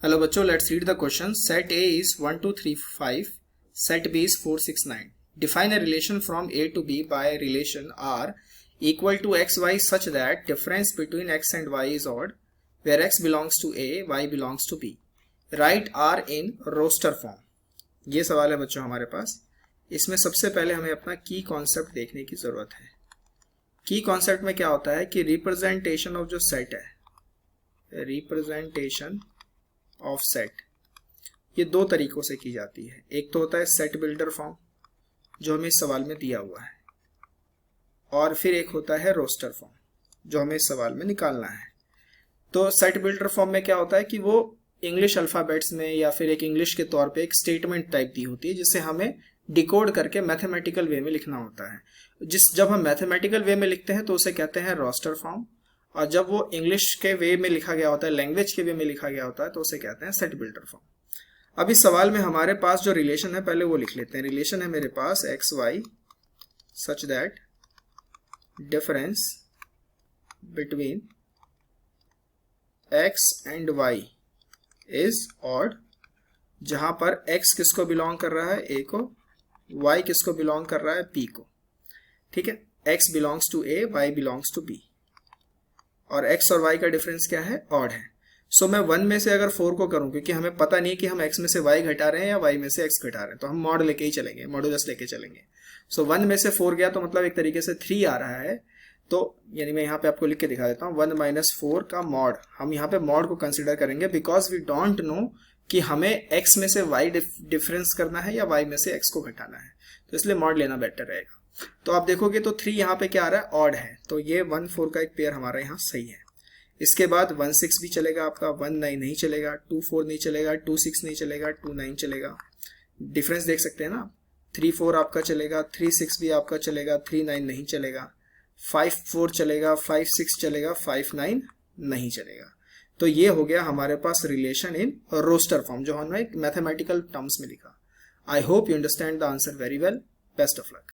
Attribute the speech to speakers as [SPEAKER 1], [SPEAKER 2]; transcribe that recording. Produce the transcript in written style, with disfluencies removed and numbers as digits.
[SPEAKER 1] Hello बच्चों, let's read the question. Set A is 1 2 3 5, set B is 4 6 9. Define a relation from A to B by relation R equal to xy such that difference between x and y is odd, where x belongs to A, y belongs to B. Write R in roster form. ये सवाल है बच्चों हमारे पास. इसमें सबसे पहले हमें अपना की कॉन्सेप्ट देखने की जरूरत है. की कॉन्सेप्ट में क्या होता है कि रिप्रेजेंटेशन ऑफ जो सेट है, रिप्रेजेंटेशन ऑफ सेट, ये दो तरीकों से की जाती है. एक तो होता है सेट बिल्डर फॉर्म जो हमें इस सवाल में दिया हुआ है, और फिर एक होता है रोस्टर फॉर्म जो हमें इस सवाल में निकालना है. तो सेट बिल्डर फॉर्म में क्या होता है कि वो इंग्लिश अल्फाबेट्स में या फिर एक इंग्लिश के तौर पे एक स्टेटमेंट टाइप दी होती है जिसे हमें डिकोड करके मैथमेटिकल वे में लिखना होता है. जब हम मैथमेटिकल वे में लिखते हैं तो उसे कहते हैं रोस्टर फॉर्म, और जब वो इंग्लिश के वे में लिखा गया होता है, लैंग्वेज के वे में लिखा गया होता है, तो उसे कहते हैं सेट बिल्डर फॉर्म. अब इस सवाल में हमारे पास जो रिलेशन है पहले वो लिख लेते हैं. रिलेशन है मेरे पास X Y such that difference between X and Y is odd, जहां पर एक्स किसको बिलोंग कर रहा है, ए को, वाई किसको बिलोंग कर रहा है, पी को. ठीक है, x belongs to A, y belongs to B, और x और y का डिफरेंस क्या है, ऑड है. सो मैं 1 में से अगर 4 को करूं, क्योंकि हमें पता नहीं कि हम x में से y घटा रहे हैं या y में से x घटा रहे हैं, तो हम मॉड लेके ही चलेंगे, मॉडुलस लेके चलेंगे. सो 1 में से 4 गया तो मतलब एक तरीके से 3 आ रहा है. तो यानी मैं यहाँ पे आपको लिख के दिखा देता हूँ, 1 - 4 का मॉड. हम यहाँ पे मॉड को कंसिडर करेंगे बिकॉज वी डोंट नो कि हमें x में से y डिफरेंस करना है या y में से x को घटाना है, तो इसलिए मॉड लेना बेटर रहेगा. तो आप देखोगे तो 3 यहाँ पे क्या आ रहा है, ऑड है, तो ये 1 4 का एक पेयर हमारा यहाँ सही है. इसके बाद 1 6 भी चलेगा आपका, 1 9 नहीं चलेगा, 2 4 नहीं चलेगा, 2 6 नहीं चलेगा, 2 9 चलेगा. डिफरेंस देख सकते हैं ना, 3 4 आपका चलेगा, 3 6 भी आपका चलेगा, 3 9 नहीं चलेगा, 5 4 चलेगा, 5 6 चलेगा, 5 9 नहीं चलेगा. तो ये हो गया हमारे पास रिलेशन इन रोस्टर फॉर्म जो हमने मैथमेटिकल टर्म्स में लिखा. I hope you understand the answer very well. Best of luck.